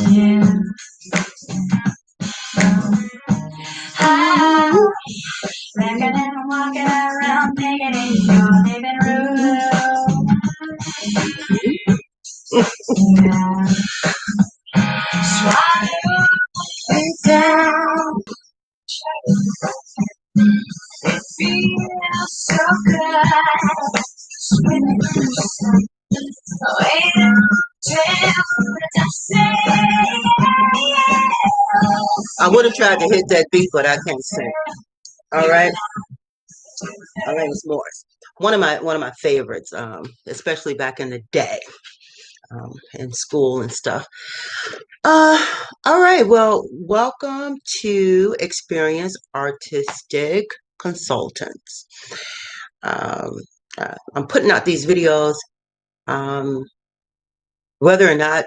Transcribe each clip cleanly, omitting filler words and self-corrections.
Yeah. Walking and walking around, thinking in your living room. Yeah. Swallow it down. It feels so good. Swimming through the sun. Wait until the say. I would have tried to hit that beat, but I can't sing. All right. Alanis Morris. One of my favorites, especially back in the day, in school and stuff. All right. Well, welcome to Experience Artistic Consultants. Um, I'm putting out these videos, um, whether or not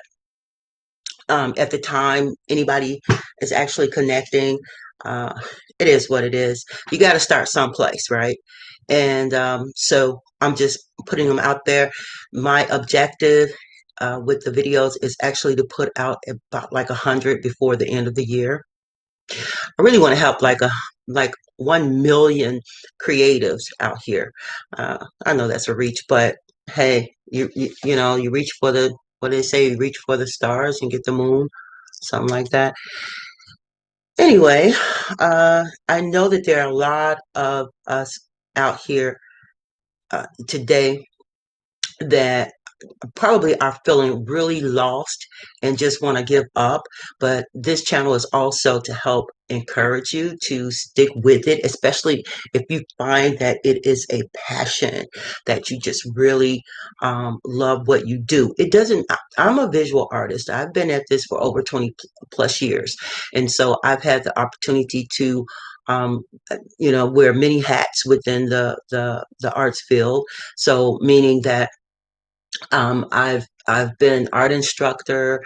at the time anybody is actually connecting. Uh, it is what it is. You got to start someplace, right? And so I'm just putting them out there. My objective with the videos is actually to put out about like 100 before the end of the year. I really want to help like 1 million creatives out here. I know that's a reach, but hey, you know, you reach for the, what do they say, you reach for the stars and get the moon, something like that. Anyway, I know that there are a lot of us out here today that probably are feeling really lost and just want to give up. But this channel is also to help encourage you to stick with it, especially if you find that it is a passion that you just really love what you do. It doesn't, I'm a visual artist. I've been at this for over 20 plus years. And so I've had the opportunity to um, wear many hats within the arts field. So meaning that I've been art instructor.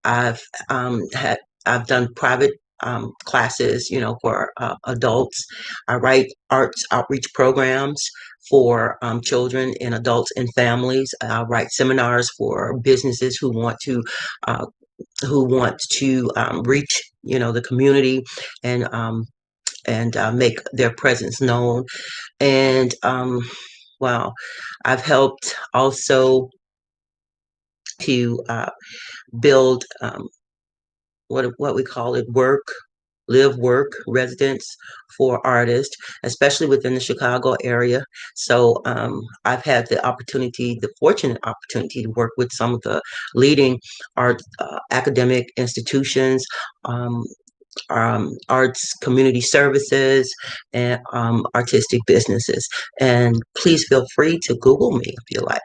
I've had I've done private classes, for adults. I write arts outreach programs for children and adults and families. I write seminars for businesses uh, who want to reach the community and make their presence known. And wow, I've helped also to build what we call it live work residence for artists, especially within the Chicago area. So I've had the fortunate opportunity to work with some of the leading art academic institutions, um, arts community services, and artistic businesses. And please feel free to Google me if you like.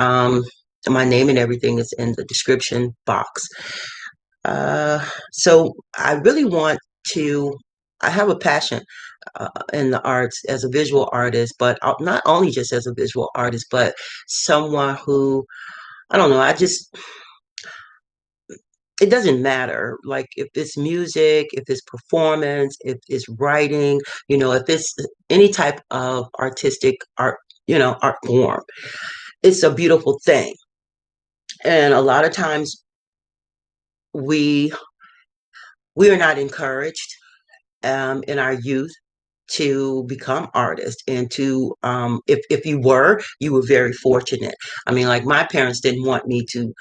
um, my name and everything is in the description box. So I really want to, I have a passion in the arts as a visual artist, but not only just as a visual artist, but someone who, I don't know, it doesn't matter. Like if it's music, if it's performance, if it's writing, if it's any type of artistic art, art form, it's a beautiful thing. And a lot of times we we are not encouraged in our youth to become artists, and to if you were very fortunate. I mean, like my parents didn't want me to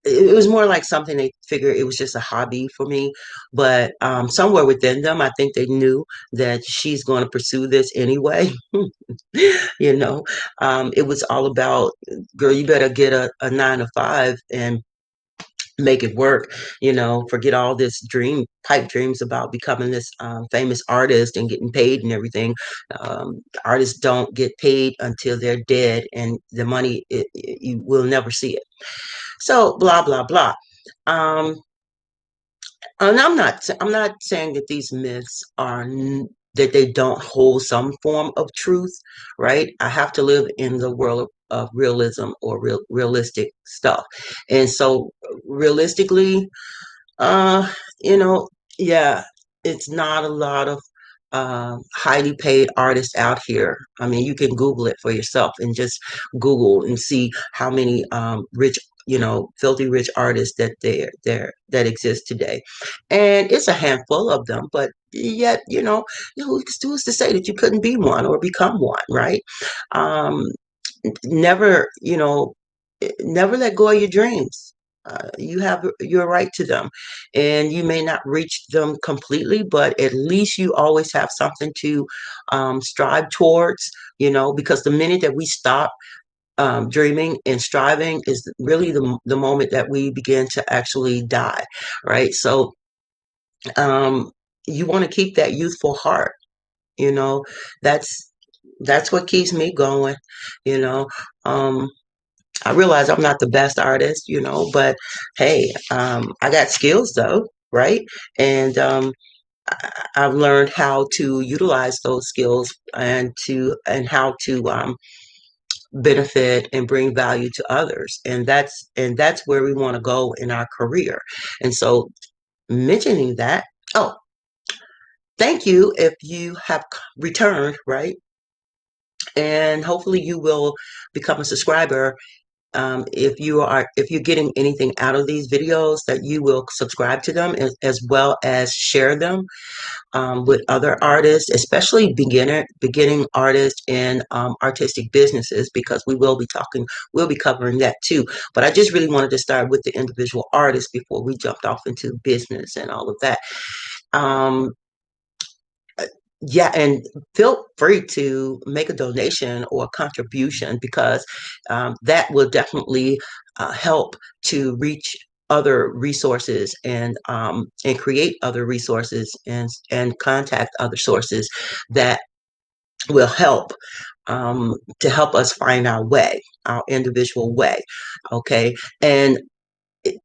it was more like something they figured it was just a hobby for me, but somewhere within them I think they knew that she's going to pursue this anyway. It was all about, girl, you better get a 9 to 5 and make it work. Forget all this pipe dreams about becoming this famous artist and getting paid and everything. Artists don't get paid until they're dead, and the money, you will never see it. So blah blah blah. um and I'm not saying that these myths that they don't hold some form of truth, right? I have to live in the world of realism, or realistic stuff. And so realistically, uh, you know, yeah, it's not a lot of highly paid artists out here. I mean, you can Google it for yourself and just Google and see how many rich, filthy rich artists that exist today. And it's a handful of them, but yet, who's to say that you couldn't be one or become one, right? Um, never, never let go of your dreams. You have your right to them, and you may not reach them completely, but at least you always have something to strive towards. Because the minute that we stop dreaming and striving is really the moment that we begin to actually die, right? So um, you want to keep that youthful heart. You know, that's that's what keeps me going. You know, um, I realize I'm not the best artist, but hey, I got skills though, right? And I've learned how to utilize those skills and how to benefit and bring value to others, and that's where we want to go in our career. And so, mentioning that, oh, thank you if you have returned, right? And hopefully you will become a subscriber. If you're getting anything out of these videos, that you will subscribe to them as well as share them with other artists, especially beginning artists and artistic businesses, because we'll be covering that too. But I just really wanted to start with the individual artists before we jumped off into business and all of that. Um, yeah, and feel free to make a donation or a contribution, because that will definitely help to reach other resources and create other resources and contact other sources that will help to help us find our way, our individual way. Okay, and it,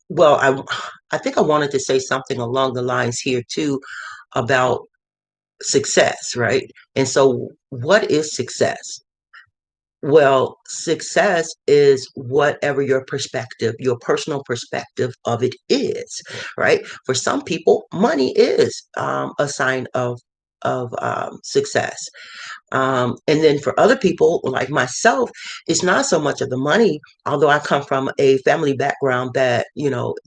well, I think I wanted to say something along the lines here too about success, right? And so, what is success? Well, success is whatever your perspective, your personal perspective of it is, right? For some people, money is a sign of success, and then for other people, like myself, it's not so much of the money. Although I come from a family background that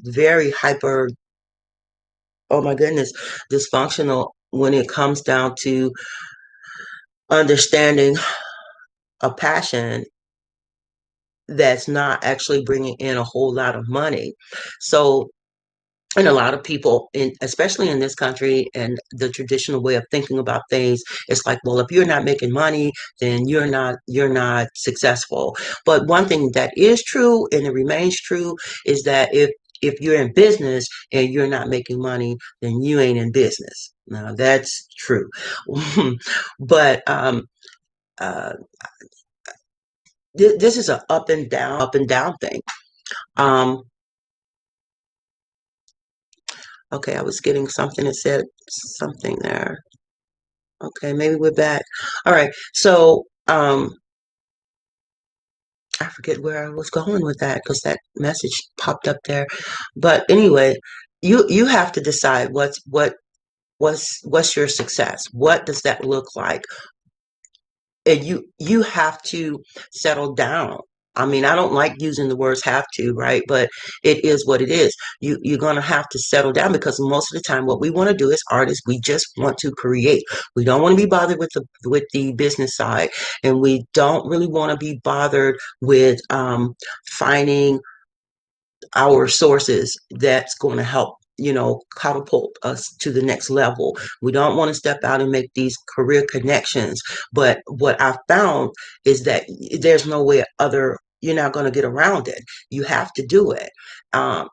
very hyper, oh my goodness, dysfunctional when it comes down to understanding a passion that's not actually bringing in a whole lot of money. So, and a lot of people, especially in this country, and the traditional way of thinking about things, it's like, well, if you're not making money, then you're not successful. But one thing that is true, and it remains true, is that if you're in business and you're not making money, then you ain't in business. Now that's true, but uh, this is an up and down thing. Um, okay, I was getting something that said something there. Okay, maybe we're back. All right. So, I forget where I was going with that because that message popped up there. But anyway, you have to decide what's your success? What does that look like? And you have to settle down. I mean, I don't like using the words have to, right? But it is what it is. You're gonna have to settle down, because most of the time what we want to do as artists, we just want to create. We don't want to be bothered with the business side, and we don't really want to be bothered with finding our sources that's going to help catapult us to the next level. We don't want to step out and make these career connections, but what I found is that there's no way other you're not going to get around it. You have to do it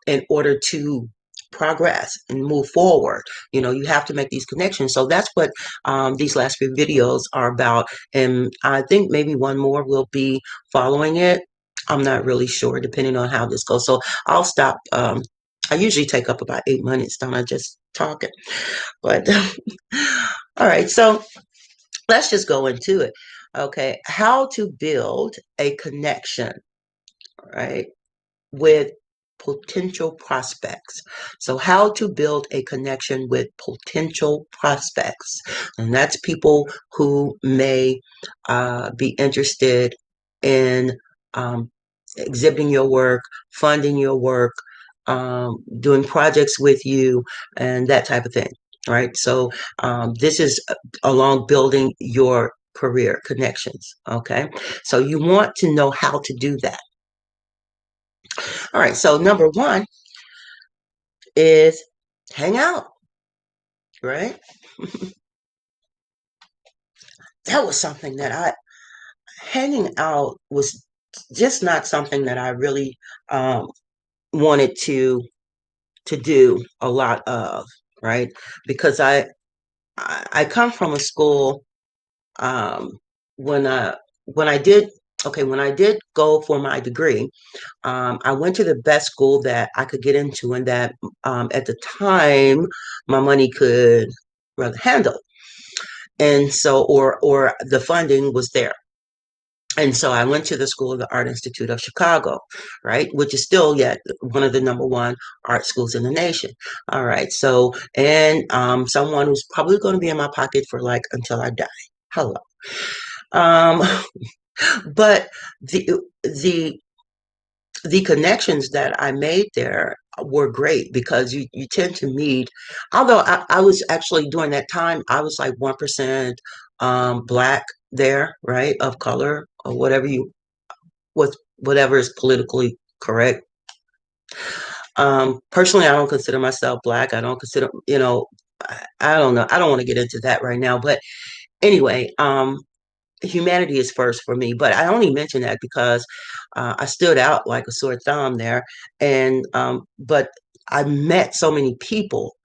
in order to progress and move forward. You have to make these connections. So that's what these last few videos are about, and I think maybe one more will be following it. I'm not really sure, depending on how this goes. So I'll stop. I usually take up about 8 minutes, don't I, just talking? But all right, so let's just go into it. Okay, how to build a connection, right, with potential prospects. So how to build a connection with potential prospects. And that's people who may be interested in um, exhibiting your work, funding your work, doing projects with you, and that type of thing. Right. So this is along building your career connections. Okay. So you want to know how to do that. All right. So number one is hang out. Right. That was something that hanging out was just not something that I really um, wanted to do a lot of, right? Because I come from a school um, when I when I did when I did go for my degree, I went to the best school that I could get into, and that at the time my money could rather handle, and so or the funding was there. And so I went to the School of the Art Institute of Chicago, right, which is still yet one of the number one art schools in the nation. All right, so and someone who's probably going to be in my pocket for like until I die. Hello, um, but the the connections that I made there were great because you tend to meet. Although I was actually during that time I was like 1% black there, right, of color or whatever you with whatever is politically correct. Personally, I don't consider myself black. I don't consider, I don't know. I don't want to get into that right now. But anyway, humanity is first for me. But I only mention that because I stood out like a sore thumb there. And, but I met so many people.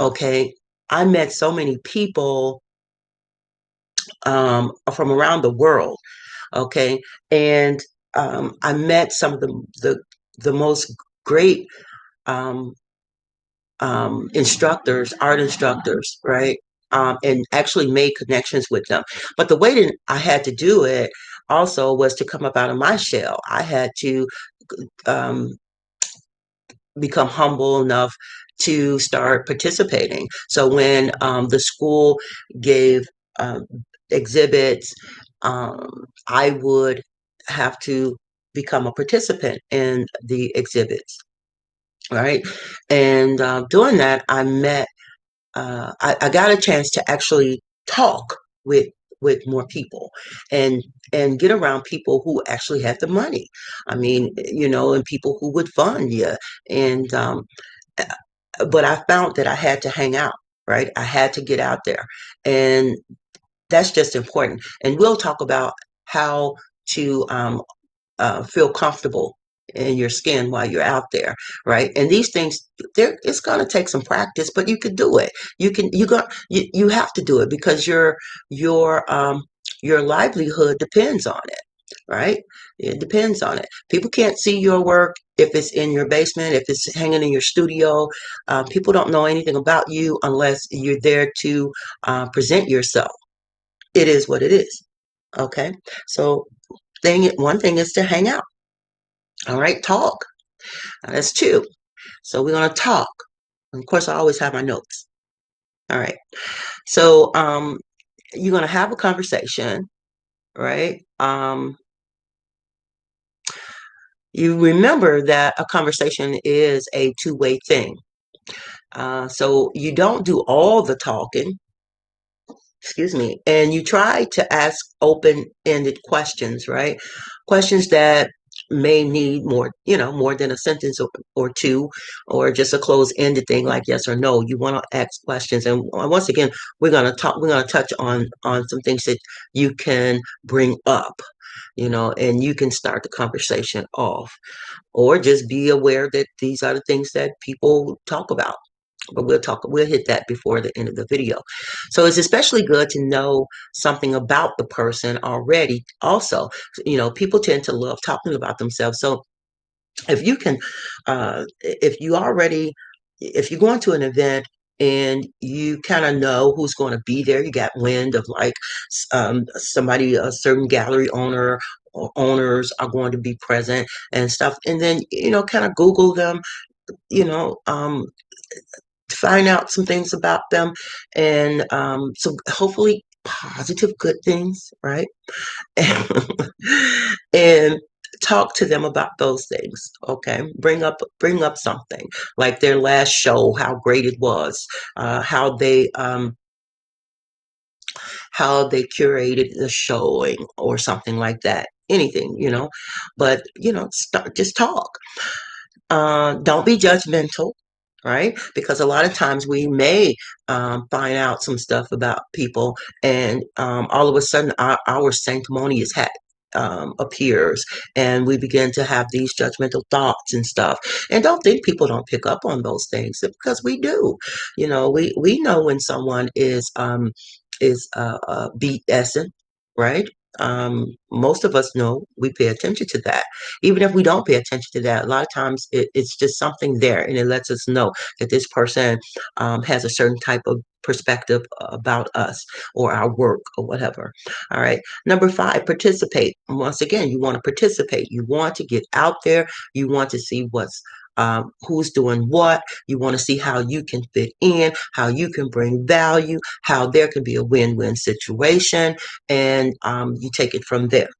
Okay. I met so many people from around the world. Okay. And I met some of the most great um, instructors, art instructors, right? And actually made connections with them. But the way that I had to do it also was to come up out of my shell. I had to um, become humble enough to start participating. So when the school gave um, exhibits, I would have to become a participant in the exhibits, right? And doing that, I got a chance to actually talk with more people and get around people who actually had the money. I mean, and people who would fund you. And but I found that I had to hang out, right? I had to get out there, and that's just important. And we'll talk about how to feel comfortable in your skin while you're out there, right? And these things, it's going to take some practice, but you could do it. You have to do it because your livelihood depends on it, right? It depends on it. People can't see your work if it's in your basement, if it's hanging in your studio. People don't know anything about you unless you're there to present yourself. It is what it is. Okay, so one thing is to hang out. All right, talk. That's two. So we're gonna talk. And of course, I always have my notes. All right. So you're gonna have a conversation, right? You remember that a conversation is a two-way thing. So you don't do all the talking, excuse me, and you try to ask open-ended questions, right? Questions that may need more, more than a sentence or two, or just a closed-ended thing like yes or no. You want to ask questions, and once again, we're going to touch on some things that you can bring up, and you can start the conversation off, or just be aware that these are the things that people talk about, but we'll hit that before the end of the video. So it's especially good to know something about the person already. Also, people tend to love talking about themselves. So if you can, if you already, if you go into an event and you kind of know who's going to be there. You got wind of like somebody, a certain gallery owner or owners are going to be present and stuff. And then, kind of Google them, you know, um, find out some things about them. And so hopefully positive, good things, right? And talk to them about those things. Okay, bring up something like their last show, how great it was, how they curated the showing or something like that. Anything, but just talk. Don't be judgmental, right? Because a lot of times we may find out some stuff about people, and all of a sudden our sanctimonious hat appears, and we begin to have these judgmental thoughts and stuff. And don't think people don't pick up on those things, because we do. We know when someone is BSing, right? Most of us know, we pay attention to that. Even if we don't pay attention to that, a lot of times it's just something there, and it lets us know that this person has a certain type of perspective about us or our work or whatever. All right. Number 5, participate. Once again, you want to participate. You want to get out there. You want to see who's doing what. You want to see how you can fit in, how you can bring value, how there can be a win-win situation, and you take it from there.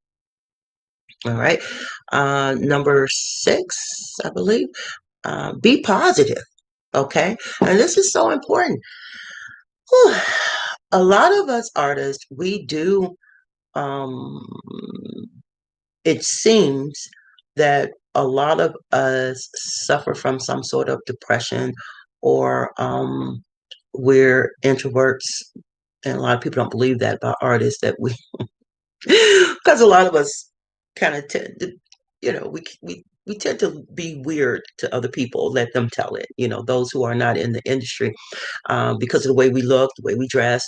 All right. Number 6, I believe, be positive. Okay. And this is so important. Whew. A lot of us artists, we do, um, it seems that a lot of us suffer from some sort of depression, or we're introverts. And a lot of people don't believe that about artists, that we, because a lot of us kind of tend to, we tend to be weird to other people. Let them tell it. Those who are not in the industry, because of the way we look, the way we dress,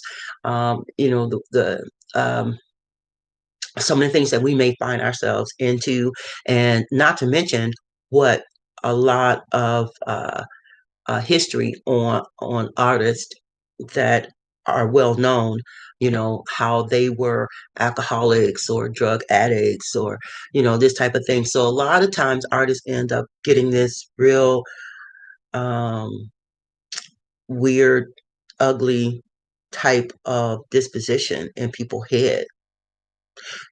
some of the things that we may find ourselves into, and not to mention what a lot of history on artists that are well known, how they were alcoholics or drug addicts, or this type of thing. So a lot of times artists end up getting this real um, weird, ugly type of disposition in people's head.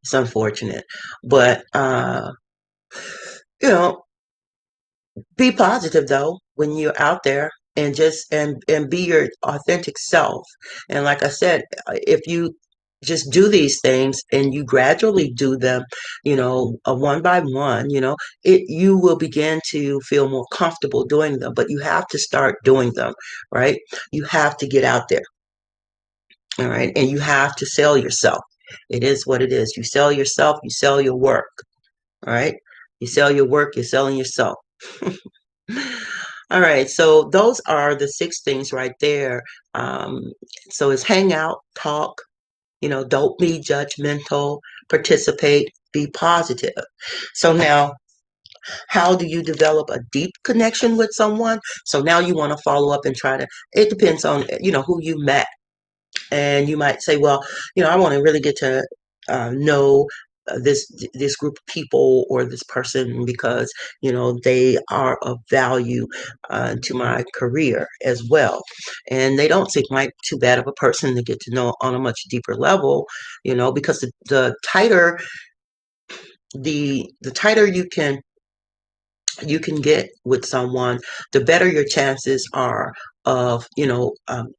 It's unfortunate, but you know be positive though when you're out there, and just and be your authentic self. And like I said, if you just do these things and you gradually do them, one by one, you will begin to feel more comfortable doing them. But you have to start doing them, right? You have to get out there. All right. And you have to sell yourself. It is what it is. You sell yourself, you sell your work. All right. You sell your work, you're selling yourself. All right, so those are the 6 things right there. Um, so it's hang out, talk, don't be judgmental, participate, be positive. So now, how do you develop a deep connection with someone? So now you want to follow up and try to, it depends on, who you met. And you might say, well, I want to really get to know this group of people or this person, because they are of value to my career as well, and they don't seem like too bad of a person to get to know on a much deeper level, because the tighter the tighter you can get with someone, the better your chances are of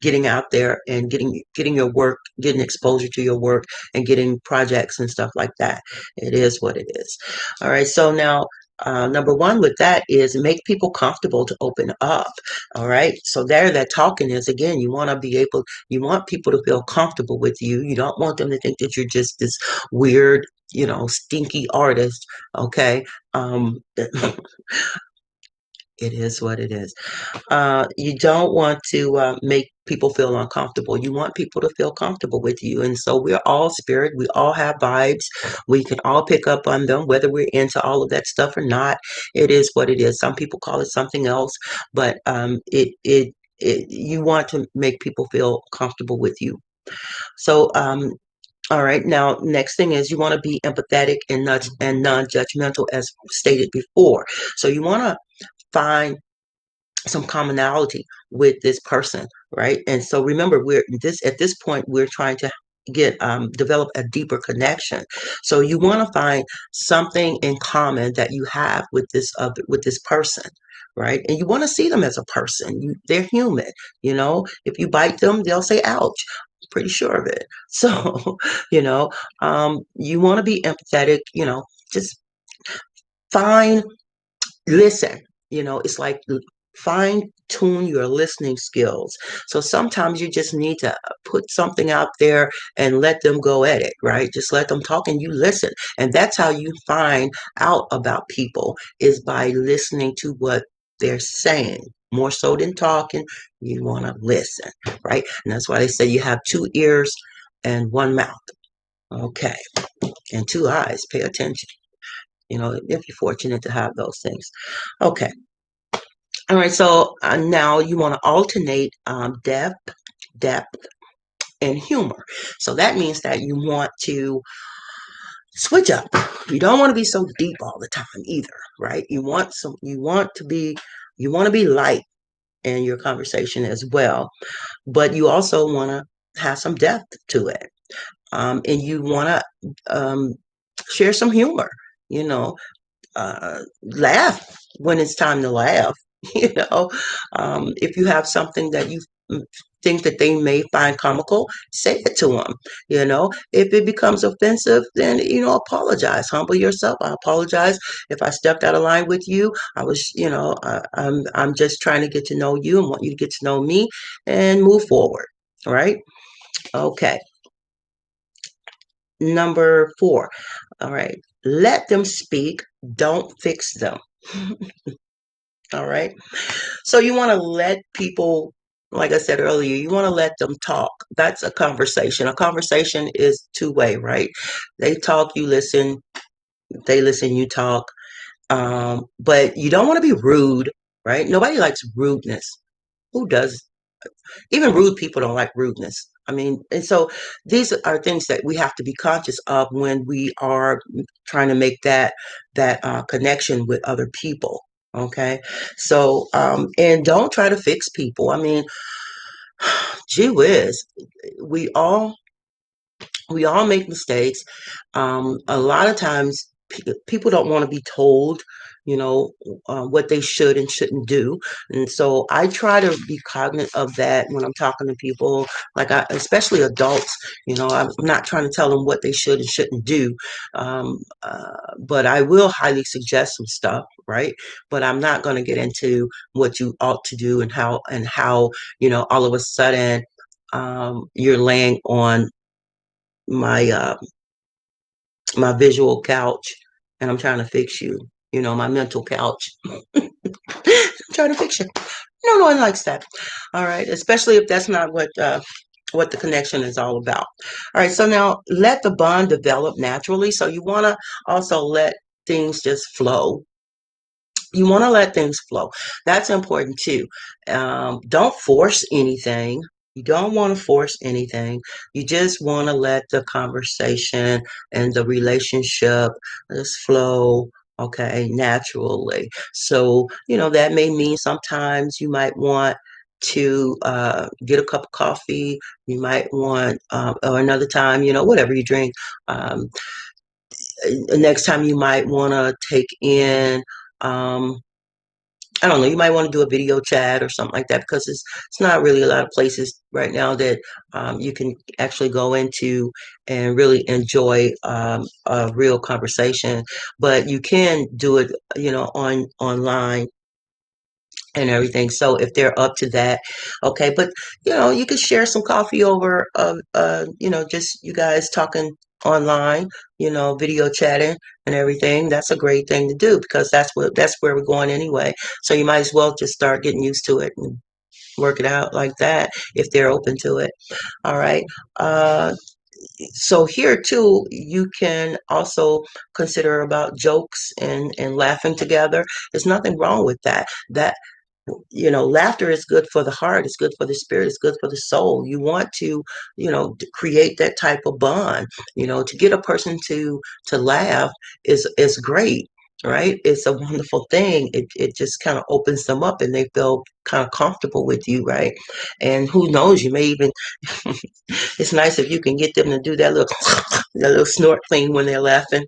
getting out there and getting your work, getting exposure to your work, and getting projects and stuff like that. It is what it is. All right. So now, number 1 with that is make people comfortable to open up. All right. So there, that talking is, again, you want people to feel comfortable with you. You don't want them to think that you're just this weird, stinky artist. Okay. It is what it is. You don't want to make people feel uncomfortable. You want people to feel comfortable with you. And so we're all spirit. We all have vibes. We can all pick up on them, whether we're into all of that stuff or not. It is what it is. Some people call it something else, but you want to make people feel comfortable with you. So, all right. Now, next thing is you want to be empathetic and non-judgmental, as stated before. So you want to find some commonality with this person, right? And so remember, we're this at this point we're trying to get develop a deeper connection. So you want to find something in common that you have with this person, right? And you want to see them as a person. They're human, you know. If you bite them, they'll say ouch. Pretty sure of it. So, you know, you want to be empathetic, you know, just find listen, it's like fine tune your listening skills. So sometimes you just need to put something out there and let them go at it, right? Just let them talk and you listen. And that's how you find out about people, is by listening to what they're saying. More so than talking, you want to listen, right? And that's why they say you have two ears and one mouth. Okay. And two eyes. Pay attention. If you're fortunate to have those things. Okay. All right. So now you want to alternate depth, and humor. So that means that you want to switch up. You don't want to be so deep all the time either, right? You want to be light in your conversation as well, but you also want to have some depth to it. And you want to share some humor, you know, laugh when it's time to laugh. You know, if you have something that you think that they may find comical, say it to them. If it becomes offensive, then apologize. Humble yourself. I apologize if I stepped out of line with you. I was, I'm just trying to get to know you and want you to get to know me and move forward. All right. Okay. Number 4. All right. Let them speak. Don't fix them. All right. So you want to let people, like I said earlier, you want to let them talk. That's a conversation. A conversation is two-way, right? They talk, you listen. They listen, you talk. But you don't want to be rude, right? Nobody likes rudeness. Who does? Even rude people don't like rudeness. I mean, and so these are things that we have to be conscious of when we are trying to make that connection with other people. Okay, so and don't try to fix people. I mean, gee whiz, we all we all make mistakes. A lot of times, people don't want to be told, you know, what they should and shouldn't do. And so I try to be cognizant of that when I'm talking to people, especially adults. I'm not trying to tell them what they should and shouldn't do, but I will highly suggest some stuff, right? But I'm not going to get into what you ought to do and how all of a sudden you're laying on my my visual couch and I'm trying to fix you. My mental couch. I'm trying to fix you. No one likes that. All right, especially if that's not what the connection is all about. All right, so now let the bond develop naturally. So you want to also let things just flow. You want to let things flow. That's important too. Don't force anything. You don't want to force anything. You just want to let the conversation and the relationship just flow, okay, naturally. So, that may mean sometimes you might want to get a cup of coffee. You might want, or another time, whatever you drink. Next time you might want to take in, um, I don't know, you might want to do a video chat or something like that, because it's not really a lot of places right now that you can actually go into and really enjoy a real conversation. But you can do it, online and everything. So if they're up to that, okay. But you could share some coffee over, just you guys talking online, video chatting and everything. That's a great thing to do, because that's where we're going anyway. So you might as well just start getting used to it and work it out like that if they're open to it. All right. So here too, you can also consider about jokes and laughing together. There's nothing wrong with that. Laughter is good for the heart, it's good for the spirit, it's good for the soul. You want to, create that type of bond. To get a person to laugh is great, right? It's a wonderful thing. It just kind of opens them up and they feel kind of comfortable with you, right? And who knows, you may even it's nice if you can get them to do that little that little snort thing when they're laughing.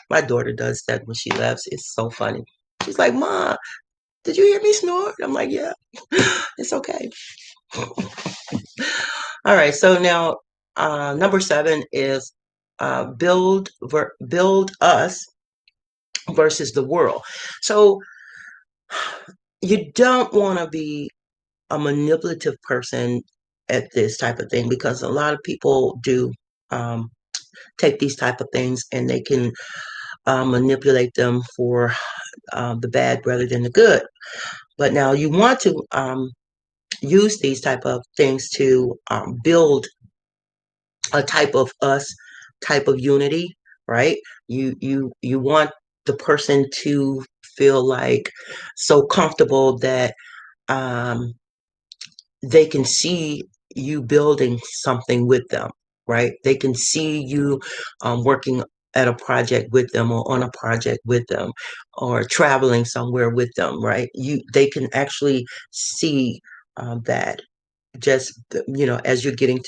My daughter does that when she laughs. It's so funny. She's like, "Mom, did you hear me snort?" I'm like, "Yeah, it's okay." All right. So now, number 7 is build us versus the world. So you don't want to be a manipulative person at this type of thing, because a lot of people do um, take these type of things and they can manipulate them for the bad rather than the good. But now you want to use these type of things to build a type of us, type of unity, right? You want the person to feel like so comfortable that um, they can see you building something with them, right? They can see you working at a project with them, or on a project with them, or traveling somewhere with them, right? They can actually see that, just as they're getting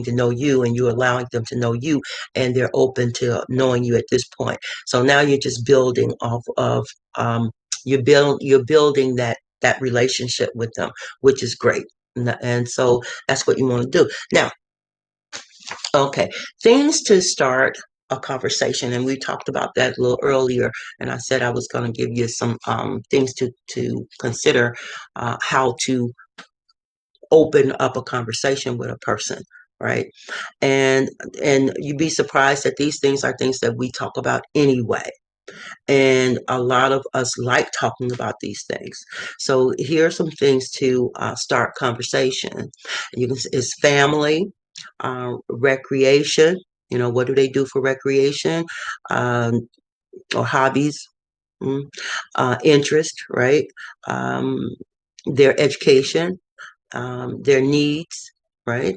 to know you and you're allowing them to know you, and they're open to knowing you at this point. So now you're just building off of um you're building that relationship with them, which is great. And so that's what you want to do now. Okay, things to start a conversation, and we talked about that a little earlier, and I said I was going to give you some things to consider, how to open up a conversation with a person, right? and and you'd be surprised that these things are things that we talk about anyway, and a lot of us like talking about these things. So here are some things to start conversation. It's family, recreation. What do they do for recreation, um, or hobbies? mm, Interest, right? um, their education, their needs, right?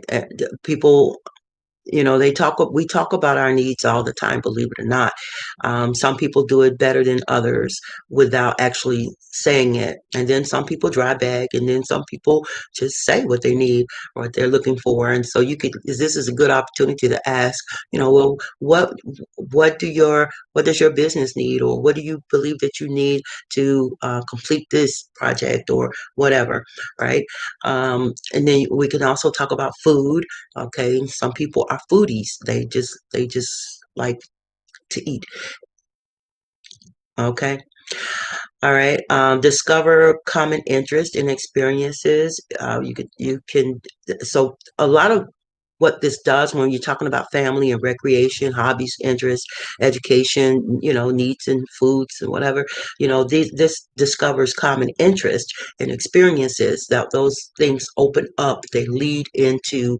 People, we talk about our needs all the time, believe it or not. Some people do it better than others without actually saying it. And then some people dry bag, and then some people just say what they need or what they're looking for. And so this is a good opportunity to ask, well, what does your business need? Or what do you believe that you need to complete this project or whatever, right? And then we can also talk about food. Okay, some people are foodies. They just like to eat. Okay. All right. Discover common interest and experiences. You can. So a lot of what this does when you're talking about family and recreation, hobbies, interests, education, needs and foods and whatever, this discovers common interest and experiences. That those things open up. They lead into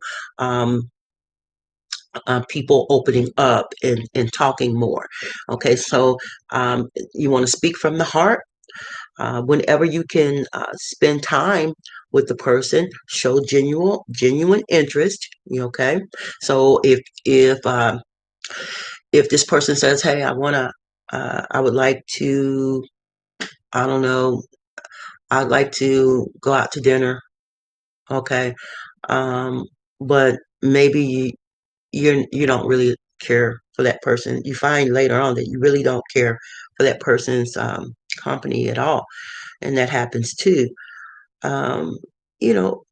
people opening up and talking more. Okay, so you want to speak from the heart. Whenever you can spend time with the person, show genuine interest. Okay, so if this person says, "Hey, I would like to, I don't know, I'd like to go out to dinner." Okay, um, but maybe you don't really care for that person. You find later on that you really don't care for that person's company at all, and that happens too. Um, you know,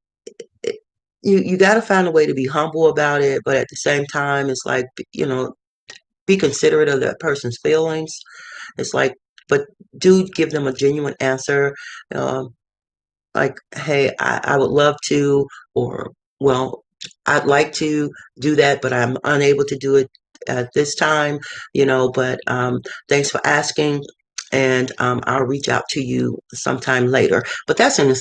it, you got to find a way to be humble about it, but at the same time, it's like, be considerate of that person's feelings. It's like, but do give them a genuine answer. Um, like, hey, I would love to, or, well, I'd like to do that, but I'm unable to do it at this time, but thanks for asking. And I'll reach out to you sometime later. But that's in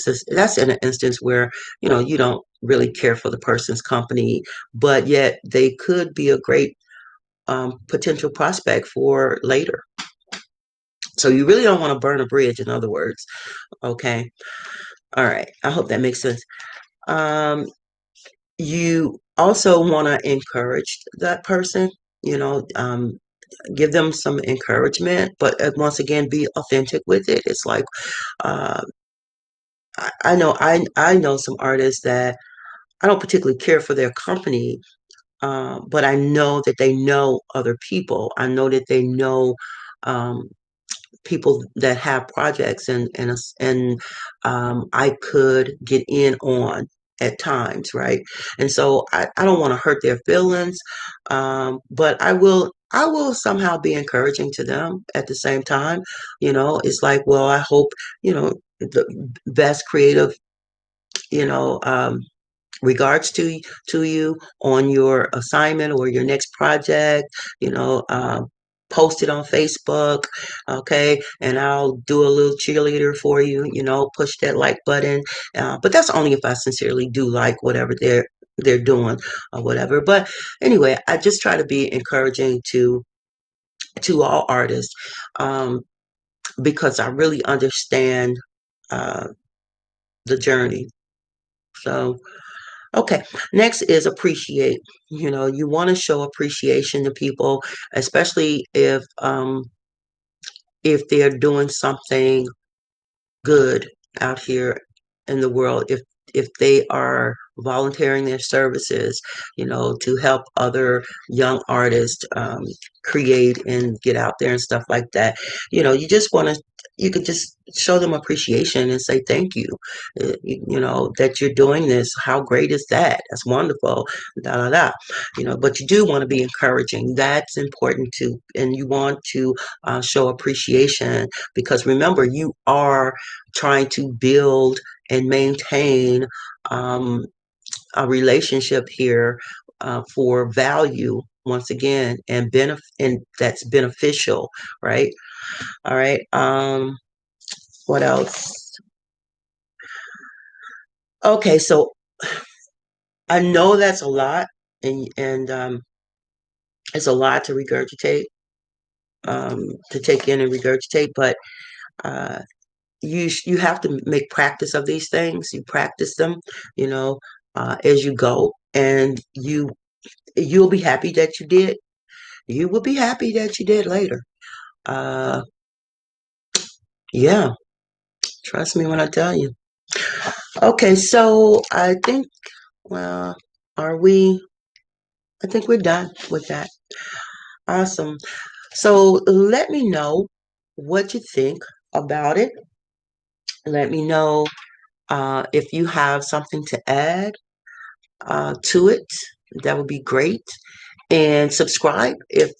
an instance where, you don't really care for the person's company, but yet they could be a great potential prospect for later. So you really don't want to burn a bridge, in other words. Okay. All right. I hope that makes sense. Um, you also want to encourage that person, you know, give them some encouragement, but once again, be authentic with it. It's like, uh, I know some artists that I don't particularly care for their company, but I know that they know other people. I know that they know um, people that have projects, and I could get in on at times, right? And so I don't want to hurt their feelings, but I will somehow be encouraging to them at the same time. It's like, well, I hope the best creative, you know, regards to you on your assignment or your next project. you know um, Post it on Facebook, okay, and I'll do a little cheerleader for you, push that like button, but that's only if I sincerely do like whatever they're doing or whatever. But anyway, I just try to be encouraging to all artists, um, because I really understand uh, the journey. So okay, next is appreciate. You want to show appreciation to people, especially if they're doing something good out here in the world. If they are volunteering their services, to help other young artists create and get out there and stuff like that. You just want to. You could just show them appreciation and say thank you. That you're doing this. How great is that? That's wonderful. Da da da. But you do want to be encouraging. That's important too, and you want to show appreciation because remember, you are trying to build and maintain um, a relationship here for value once again, and that's beneficial, right? All right. What else? Okay, so I know that's a lot, and it's a lot to regurgitate, to take in and regurgitate, but uh, you have to make practice of these things. You practice them, you know, as you go, and you'll be happy that you did. You will be happy that you did later. Uh, yeah, trust me when I tell you. Okay, so I think, well, are we? I think we're done with that. Awesome. So let me know what you think about it. Let me know if you have something to add to it. That would be great. And subscribe if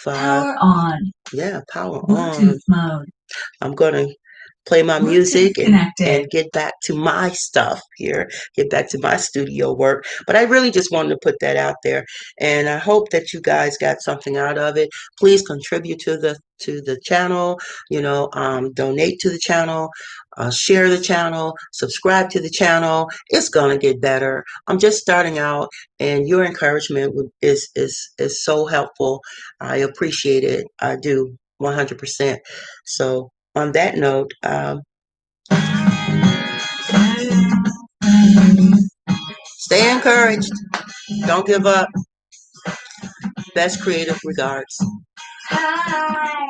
Power on. yeah, power Bluetooth on. mode. I'm gonna play my Bluetooth music and connected. get back to my stuff here, get back to my studio work. But I really just wanted to put that out there, and I hope that you guys got something out of it. Please contribute to the channel. Donate to the channel. Share the channel, subscribe to the channel. It's gonna get better. I'm just starting out, and your encouragement is so helpful. I appreciate it. I do 100%. So on that note, stay encouraged. Don't give up. Best creative regards. Hi.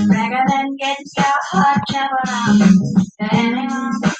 Rather than get your heart traveled on.